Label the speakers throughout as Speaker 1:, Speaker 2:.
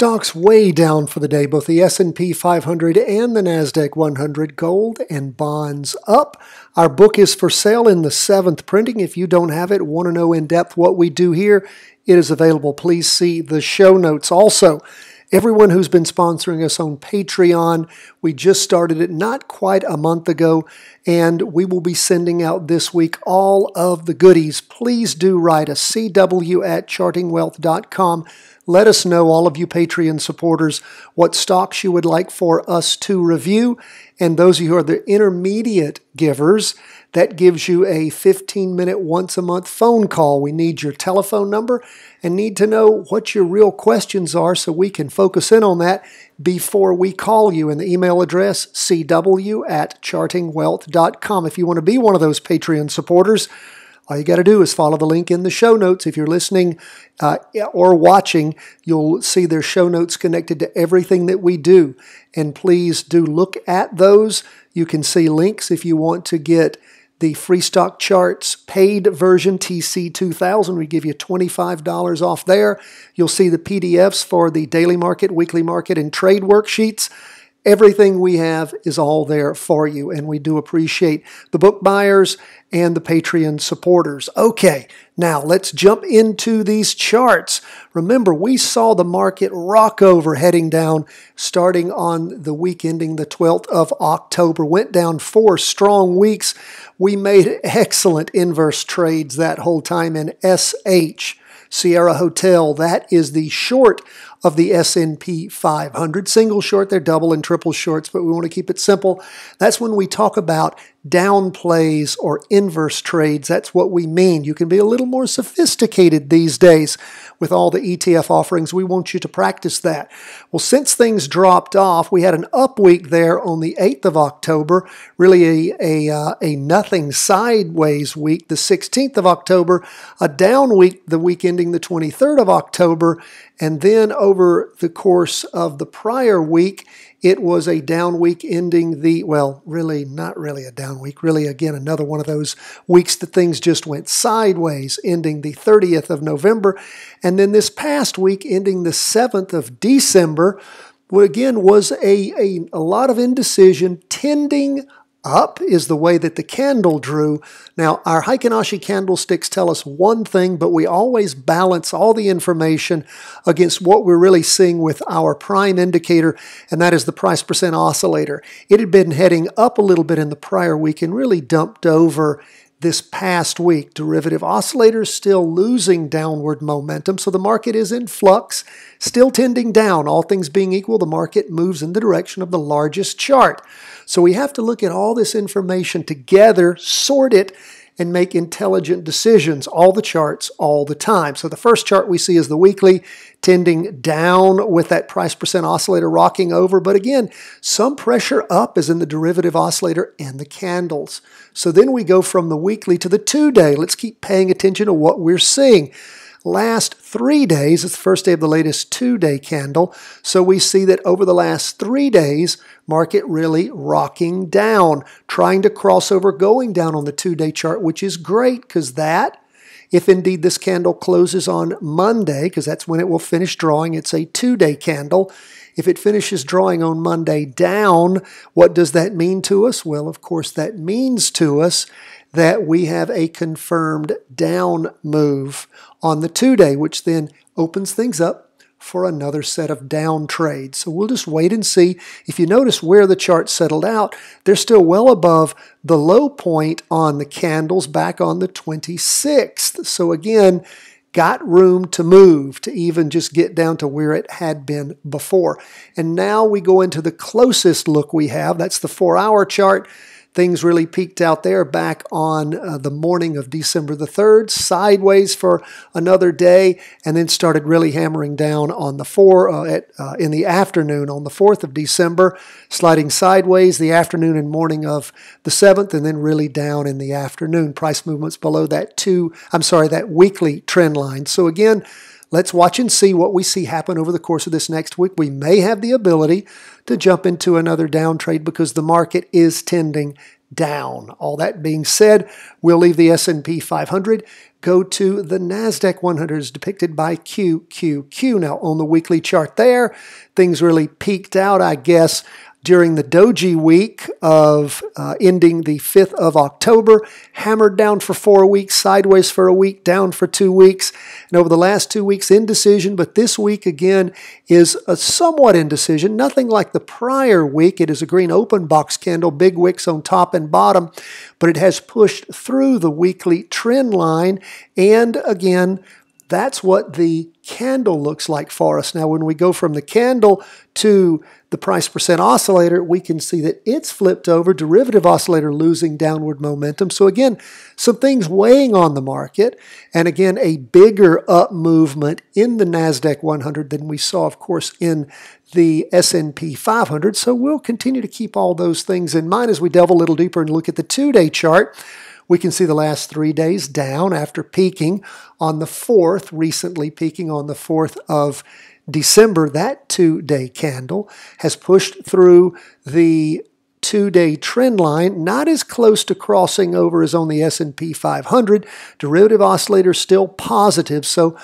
Speaker 1: Stocks way down for the day, both the S&P 500 and the Nasdaq 100. Gold and bonds up. Our book is for sale in the 7th printing. If you don't have it, want to know in depth what we do here, it is available. Please see the show notes. Also, everyone who's been sponsoring us on Patreon, we just started it not quite a month ago, and we will be sending out this week all of the goodies. Please do write us, cw@chartingwealth.com. Let us know, all of you Patreon supporters, what stocks you would like for us to review. And those of you who are the intermediate givers, that gives you a 15-minute once-a-month phone call. We need your telephone number and need to know what your real questions are so we can focus in on that before we call you. And the email address, cw@chartingwealth.com. If you want to be one of those Patreon supporters, all you got to do is follow the link in the show notes. If you're listening or watching, you'll see there's show notes connected to everything that we do. And please do look at those. You can see links if you want to get the free stock charts paid version, TC2000. We give you $25 off there. You'll see the PDFs for the daily market, weekly market, and trade worksheets. Everything we have is all there for you, and we do appreciate the book buyers and the Patreon supporters. Okay, now let's jump into these charts. Remember, we saw the market rock over heading down starting on the week ending the 12th of October. Went down 4 strong weeks. We made excellent inverse trades that whole time in SH. Sierra Hotel, that is the short of the S&P 500. Single short, they're double and triple shorts, but we want to keep it simple. That's when we talk about down plays or inverse trades. That's what we mean. You can be a little more sophisticated these days with all the ETF offerings. We want you to practice that. Well, since things dropped off, we had an up week there on the 8th of October, really a nothing sideways week. The 16th of October, a down week the week ending the 23rd of October, and then over the course of the prior week, it was a down week ending the, well, really not really a down week, really again another one of those weeks that things just went sideways, ending the 30th of November. And then this past week ending the 7th of December, again was a lot of indecision, tending up is the way that the candle drew. Now, our Heikin-Ashi candlesticks tell us one thing, but we always balance all the information against what we're really seeing with our prime indicator, and that is the price percent oscillator. It had been heading up a little bit in the prior week and really dumped over this past week. Derivative oscillators still losing downward momentum, so the market is in flux, still tending down. All things being equal, the market moves in the direction of the largest chart. So we have to look at all this information together, sort it, and make intelligent decisions, all the charts, all the time. So the first chart we see is the weekly, tending down with that price percent oscillator rocking over. But again, some pressure up is in the derivative oscillator and the candles. So then we go from the weekly to the 2-day. Let's keep paying attention to what we're seeing. Last 3 days, it's the first day of the latest 2-day candle. So we see that over the last 3 days, market really rocking down, trying to cross over, going down on the 2-day chart, which is great because that, if indeed this candle closes on Monday, because that's when it will finish drawing, it's a 2-day candle. If it finishes drawing on Monday down, what does that mean to us? Well, of course, that means to us that we have a confirmed down move on the 2-day, which then opens things up for another set of down trades. So we'll just wait and see. If you notice where the chart settled out, they're still well above the low point on the candles back on the 26th. So again, got room to move to even just get down to where it had been before. And now we go into the closest look we have. That's the 4-hour chart. Things really peaked out there back on the morning of December the 3rd, sideways for another day, and then started really hammering down on the in the afternoon on the 4th of December, sliding sideways the afternoon and morning of the 7th, and then really down in the afternoon. Price movements below that weekly trend line. So again, let's watch and see what we see happen over the course of this next week. We may have the ability to jump into another down trade because the market is tending down. All that being said, we'll leave the S&P 500, go to the Nasdaq 100 as depicted by QQQ. Now on the weekly chart there, things really peaked out, I guess, during the doji week of ending the 5th of October, hammered down for 4 weeks, sideways for a week, down for 2 weeks. And over the last 2 weeks, indecision. But this week, again, is a somewhat indecision. Nothing like the prior week. It is a green open box candle, big wicks on top and bottom. But it has pushed through the weekly trend line. And again, that's what the candle looks like for us. Now, when we go from the candle to the price percent oscillator, we can see that it's flipped over, derivative oscillator losing downward momentum. So again, some things weighing on the market. And again, a bigger up movement in the Nasdaq 100 than we saw, of course, in the S&P 500. So we'll continue to keep all those things in mind as we delve a little deeper and look at the 2-day chart. We can see the last 3 days down after peaking on the 4th, recently peaking on the 4th of December. That 2-day candle has pushed through the 2-day trend line, not as close to crossing over as on the S&P 500. Derivative oscillator still positive, so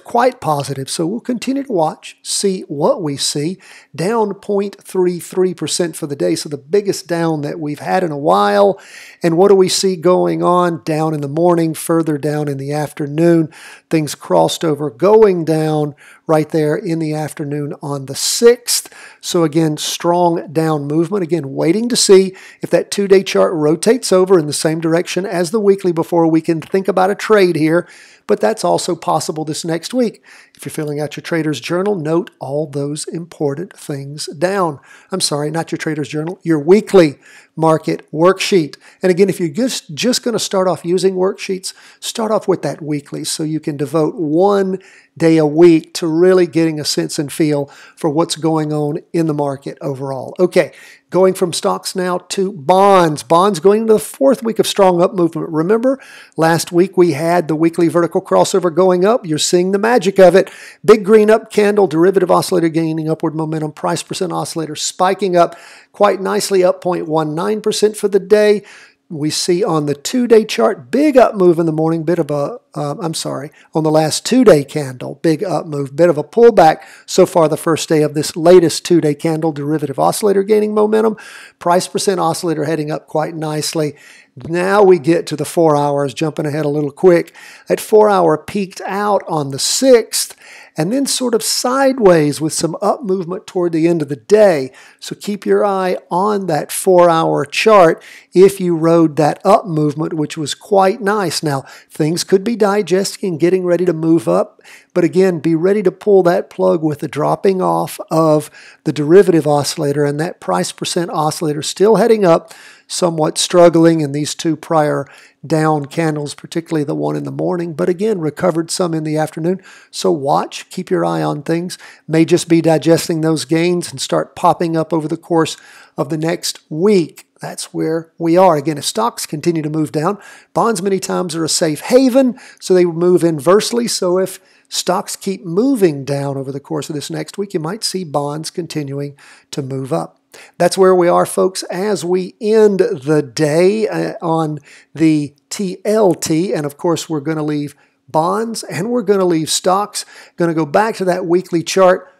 Speaker 1: quite positive. So we'll continue to watch, see what we see. Down 0.33% for the day, so the biggest down that we've had in a while. And what do we see going on? Down in the morning, further down in the afternoon. Things crossed over, going down right there in the afternoon on the 6th. So again, strong down movement. Again, waiting to see if that 2-day chart rotates over in the same direction as the weekly before we can think about a trade here. But that's also possible this next week. If you're filling out your trader's journal, note all those important things down. I'm sorry, not your trader's journal, your weekly market worksheet. And again, if you're just going to start off using worksheets, start off with that weekly so you can devote 1 day a week to really getting a sense and feel for what's going on in the market overall. Okay, going from stocks now to bonds. Bonds going into the 4th week of strong up movement. Remember, last week we had the weekly vertical crossover going up. You're seeing the magic of it. Big green up candle, derivative oscillator gaining upward momentum, price percent oscillator spiking up quite nicely, up 0.19% for the day. We see on the 2-day chart, big up move in the morning, bit of a, on the last 2-day candle, big up move, bit of a pullback so far the first day of this latest 2-day candle, derivative oscillator gaining momentum, price percent oscillator heading up quite nicely. Now we get to the 4 hours, jumping ahead a little quick. That 4 hour peaked out on the 6th and then sort of sideways with some up movement toward the end of the day. So keep your eye on that 4 hour chart if you rode that up movement, which was quite nice. Now, things could be digesting and getting ready to move up, but again, be ready to pull that plug with the dropping off of the derivative oscillator and that price percent oscillator still heading up, somewhat struggling in these 2 prior down candles, particularly the one in the morning, but again, recovered some in the afternoon. So watch, keep your eye on things. May just be digesting those gains and start popping up over the course of the next week. That's where we are. Again, if stocks continue to move down, bonds many times are a safe haven, so they move inversely. So if stocks keep moving down over the course of this next week, you might see bonds continuing to move up. That's where we are, folks, as we end the day on the TLT. And of course, we're going to leave bonds and we're going to leave stocks. Going to go back to that weekly chart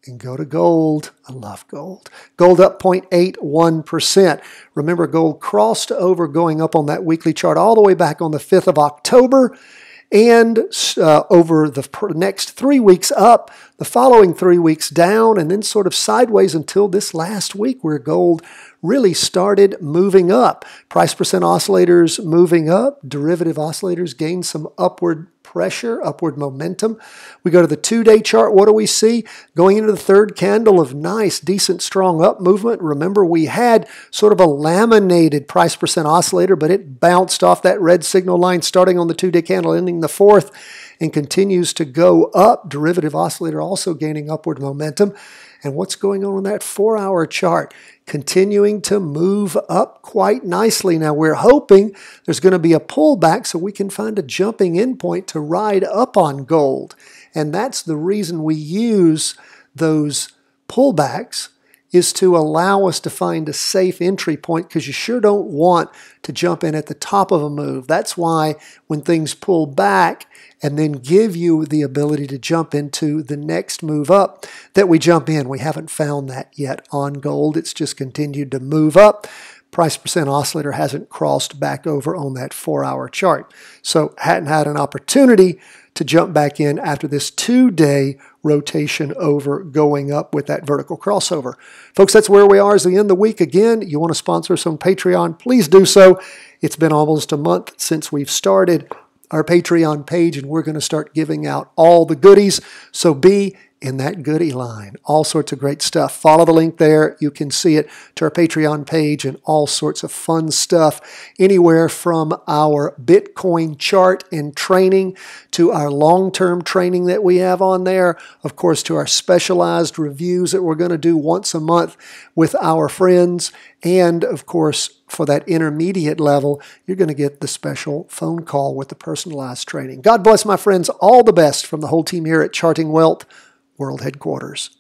Speaker 1: and go to gold. I love gold. Gold up 0.81%. Remember, gold crossed over going up on that weekly chart all the way back on the 5th of October. And over the next 3 weeks up, the following 3 weeks down, and then sort of sideways until this last week where gold really started moving up. Price percent oscillators moving up. Derivative oscillators gained some upward pressure, upward momentum. We go to the 2-day chart. What do we see? Going into the 3rd candle of nice, decent, strong up movement. Remember, we had sort of a laminated price percent oscillator, but it bounced off that red signal line starting on the 2-day candle, ending the 4th, and continues to go up. Derivative oscillator also gaining upward momentum. And what's going on that 4 hour chart? Continuing to move up quite nicely. Now we're hoping there's going to be a pullback so we can find a jumping in point to ride up on gold. And that's the reason we use those pullbacks is to allow us to find a safe entry point, because you sure don't want to jump in at the top of a move. That's why when things pull back and then give you the ability to jump into the next move up, that we jump in. We haven't found that yet on gold. It's just continued to move up. Price percent oscillator hasn't crossed back over on that 4-hour chart. So hadn't had an opportunity to jump back in after this 2-day rotation over going up with that vertical crossover. Folks, that's where we are as the end of the week. Again, you want to sponsor us on Patreon, please do so. It's been almost a month since we've started our Patreon page, and we're going to start giving out all the goodies. So be in that goodie line. All sorts of great stuff. Follow the link there. You can see it to our Patreon page, and all sorts of fun stuff, anywhere from our Bitcoin chart and training to our long-term training that we have on there, of course, to our specialized reviews that we're going to do once a month with our friends, and of course, for that intermediate level, you're going to get the special phone call with the personalized training. God bless, my friends. All the best from the whole team here at Charting Wealth World Headquarters.